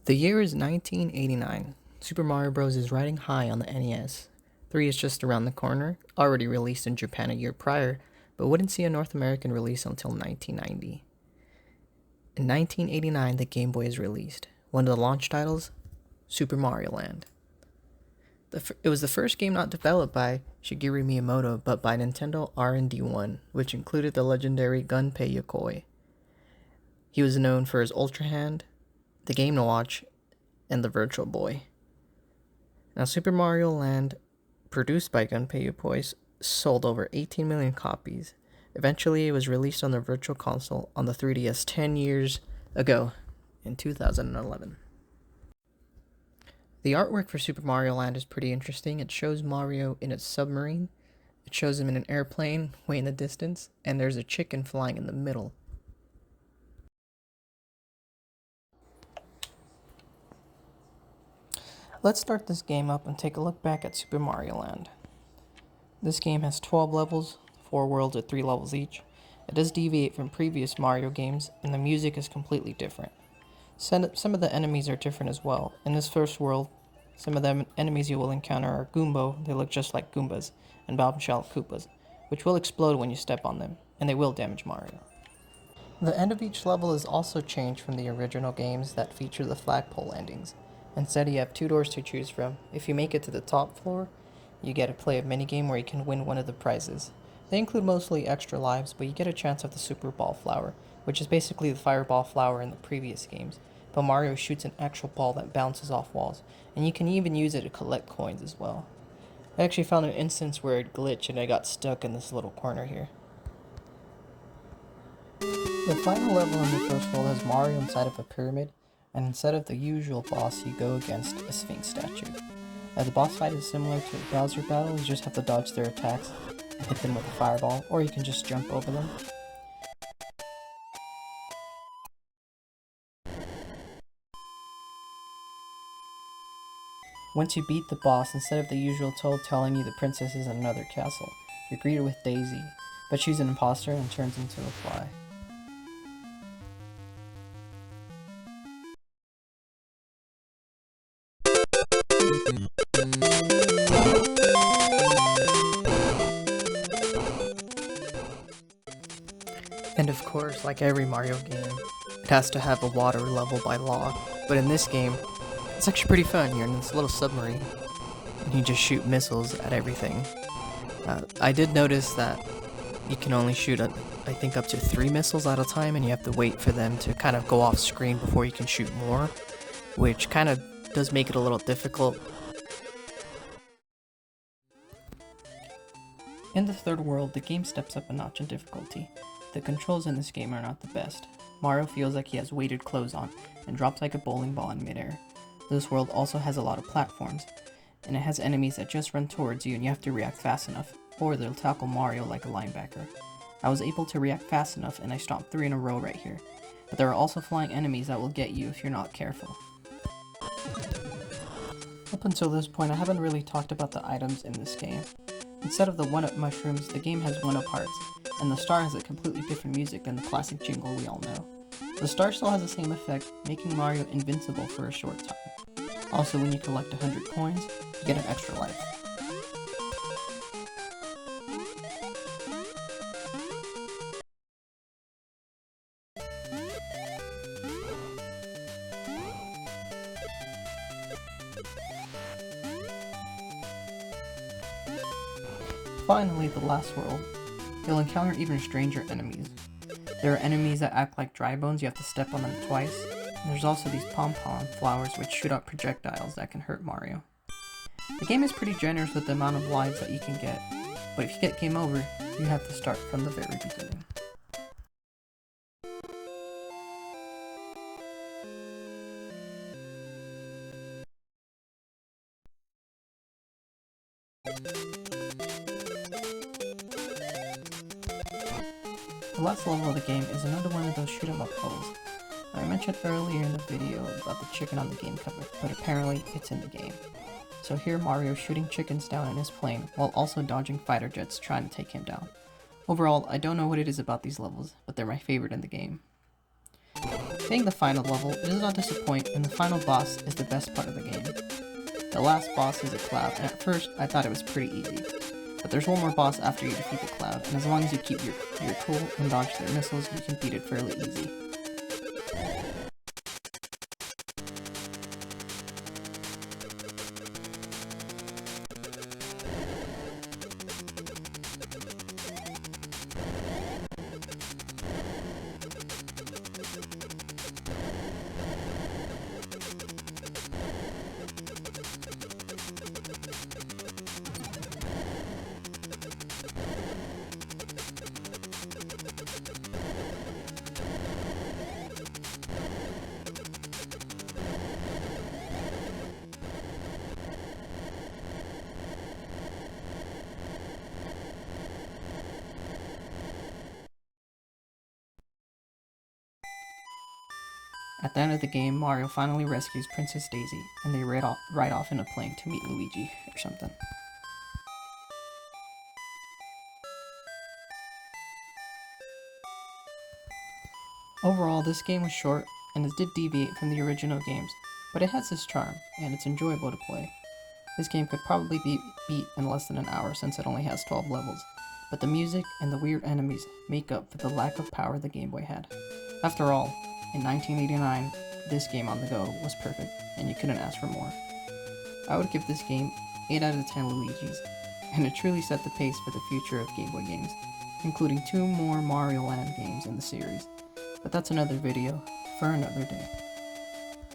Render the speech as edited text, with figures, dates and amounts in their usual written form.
The year is 1989. Super Mario Bros. Is riding high on the NES. 3 is just around the corner, already released in Japan a year prior, but wouldn't see a North American release until 1990. In 1989, the Game Boy is released. One of the launch titles, Super Mario Land. It was the first game not developed by Shigeru Miyamoto, but by Nintendo R&D 1, which included the legendary Gunpei Yokoi. He was known for his Ultra Hand, the Game & Watch, and the Virtual Boy. Now, Super Mario Land, produced by Gunpei Yokoi, sold over 18 million copies. Eventually, it was released on the Virtual Console on the 3DS 10 years ago, in 2011. The artwork for Super Mario Land is pretty interesting. It shows Mario in a submarine, it shows him in an airplane way in the distance, and there's a chicken flying in the middle. Let's start this game up and take a look back at Super Mario Land. This game has 12 levels, 4 worlds at 3 levels each. It does deviate from previous Mario games, and the music is completely different. Some of the enemies are different as well. In this first world, some of the enemies you will encounter are Goombo, they look just like Goombas, and Bombshell Koopas, which will explode when you step on them, and they will damage Mario. The end of each level is also changed from the original games that feature the flagpole landings. Instead, you have 2 doors to choose from. If you make it to the top floor, you get to play a minigame where you can win one of the prizes. They include mostly extra lives, but you get a chance at the Super Ball Flower, which is basically the Fireball Flower in the previous games. But Mario shoots an actual ball that bounces off walls, and you can even use it to collect coins as well. I actually found an instance where it glitched and I got stuck in this little corner here. The final level in the first world has Mario inside of a pyramid, and instead of the usual boss, you go against a Sphinx statue. The boss fight is similar to a Bowser battle, you just have to dodge their attacks and hit them with a fireball, or you can just jump over them. Once you beat the boss, instead of the usual Toad telling you the princess is in another castle, you're greeted with Daisy, but she's an imposter and turns into a fly. And of course, like every Mario game, it has to have a water level by law, but in this game, it's actually pretty fun. You're in this little submarine, and you just shoot missiles at everything. I did notice that you can only shoot, I think, up to 3 missiles at a time, and you have to wait for them to kind of go off screen before you can shoot more, which kind of does make it a little difficult. In the third world, the game steps up a notch in difficulty. The controls in this game are not the best. Mario feels like he has weighted clothes on, and drops like a bowling ball in midair. This world also has a lot of platforms, and it has enemies that just run towards you and you have to react fast enough, or they'll tackle Mario like a linebacker. I was able to react fast enough and I stomped 3 in a row right here, but there are also flying enemies that will get you if you're not careful. Up until this point, I haven't really talked about the items in this game. Instead of the 1-up mushrooms, the game has 1-up hearts, and the star has a completely different music than the classic jingle we all know. The star still has the same effect, making Mario invincible for a short time. Also, when you collect 100 coins, you get an extra life. Finally, the last world. You'll encounter even stranger enemies. There are enemies that act like dry bones, you have to step on them twice. And there's also these pom-pom flowers which shoot out projectiles that can hurt Mario. The game is pretty generous with the amount of lives that you can get, but if you get game over, you have to start from the very beginning. The last level of the game is another one of those shoot 'em up levels. I mentioned earlier in the video about the chicken on the game cover, but apparently it's in the game. So here Mario shooting chickens down in his plane, while also dodging fighter jets trying to take him down. Overall, I don't know what it is about these levels, but they're my favorite in the game. Being the final level, it does not disappoint, and the final boss is the best part of the game. The last boss is a cloud, and at first I thought it was pretty easy. But there's one more boss after you defeat the cloud, and as long as you keep your cool and dodge their missiles, you can beat it fairly easy. At the end of the game, Mario finally rescues Princess Daisy, and they ride off in a plane to meet Luigi or something. Overall, this game was short, and it did deviate from the original games, but it has its charm, and it's enjoyable to play. This game could probably be beat in less than an hour since it only has 12 levels, but the music and the weird enemies make up for the lack of power the Game Boy had. After all, in 1989, this game on the go was perfect, and you couldn't ask for more. I would give this game 8 out of 10 Luigis, and it truly set the pace for the future of Game Boy games, including 2 more Mario Land games in the series. But that's another video for another day.